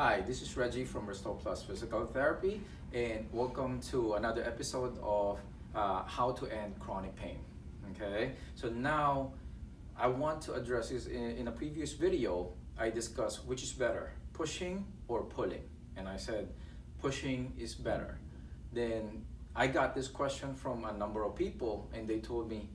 Hi, this is Reggie from Restore Plus Physical Therapy, and welcome to another episode of How to End Chronic Pain. Okay, so now I want to address this. In a previous video, I discussed which is better, pushing or pulling, and I said pushing is better. Then I got this question from a number of people, and they told me,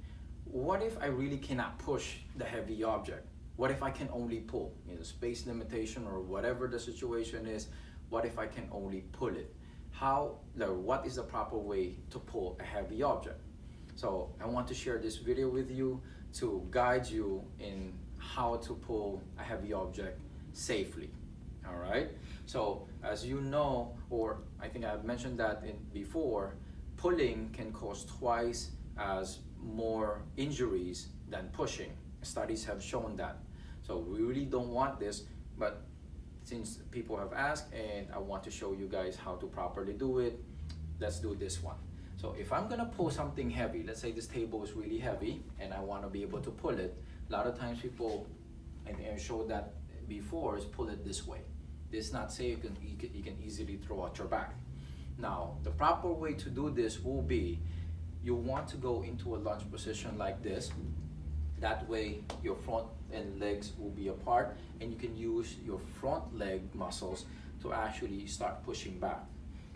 what if I really cannot push the heavy object? What if I can only pull? Space limitation or whatever the situation is, what if I can only pull it? What is the proper way to pull a heavy object? So I want to share this video with you to guide you in how to pull a heavy object safely. All right. So as you know, or I think I've mentioned that before, pulling can cause twice as more injuries than pushing. Studies have shown that. So we really don't want this, but since people have asked and I want to show you guys how to properly do it, let's do this one. So if I'm gonna pull something heavy, let's say this table is really heavy and I want to be able to pull it, a lot of times people, and I showed that before, is pull it this way. This is not say you can easily throw out your back. Now, the proper way to do this will be, you want to go into a lunge position like this. That way your front and legs will be apart and you can use your front leg muscles to actually start pushing back.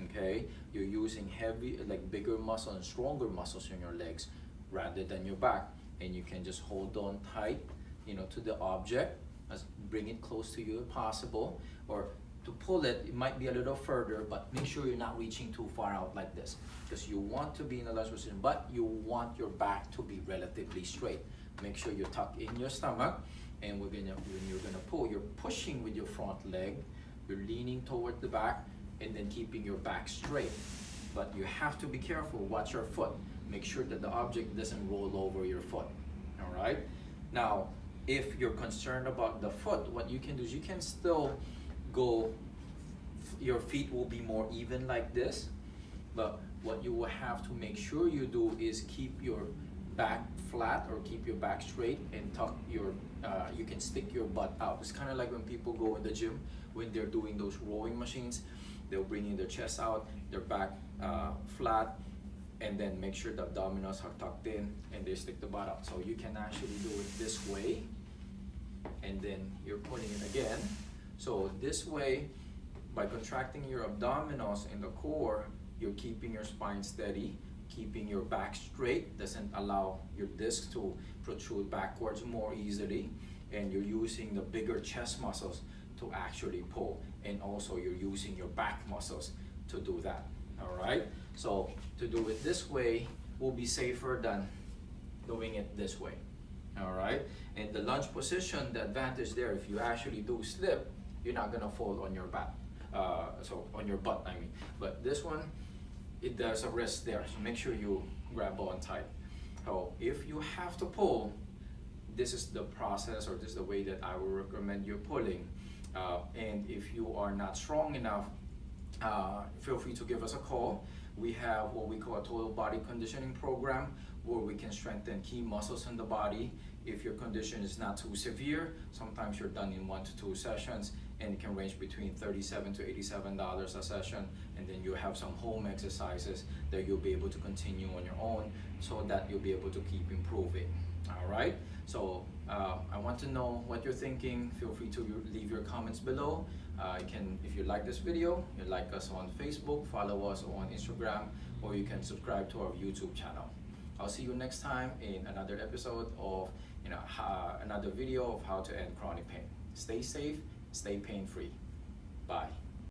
Okay, you're using heavy, like bigger muscle and stronger muscles in your legs rather than your back, and you can just hold on tight, to the object, as bring it close to you if possible, or to pull it, it might be a little further, but make sure you're not reaching too far out like this, because you want to be in a lunge position, but you want your back to be relatively straight. Make sure you tuck in your stomach, and when you're gonna pull, you're pushing with your front leg, you're leaning toward the back, and then keeping your back straight. But you have to be careful, watch your foot. Make sure that the object doesn't roll over your foot, all right? Now, if you're concerned about the foot, what you can do is you can still go, your feet will be more even like this, but what you will have to make sure you do is keep your back flat or keep your back straight and tuck your, you can stick your butt out. It's kind of like when people go in the gym, when they're doing those rowing machines, they'll bring in their chest out, their back flat, and then make sure the abdominals are tucked in and they stick the butt out. So you can actually do it this way, and then you're pulling it again. So this way, by contracting your abdominals and the core, you're keeping your spine steady, keeping your back straight, doesn't allow your disc to protrude backwards more easily, and you're using the bigger chest muscles to actually pull, and also you're using your back muscles to do that. All right, so to do it this way will be safer than doing it this way. All right, and the lunge position, the advantage there, if you actually do slip, you're not gonna fall on your back, so on your butt, I mean. But this one, there's a risk there, so make sure you grab on tight. So if you have to pull, this is the process, or this is the way that I would recommend you pulling. And if you are not strong enough, feel free to give us a call. We have what we call a total body conditioning program, where we can strengthen key muscles in the body. If your condition is not too severe, sometimes you're done in 1 to 2 sessions, and it can range between $37 to $87 a session, and then you have some home exercises that you'll be able to continue on your own, so that you'll be able to keep improving. All right, so I want to know what you're thinking. Feel free to leave your comments below. If you like this video, you like us on Facebook, follow us on Instagram, or you can subscribe to our YouTube channel. I'll see you next time in another episode of another video of how to end chronic pain. Stay safe, stay pain-free. Bye.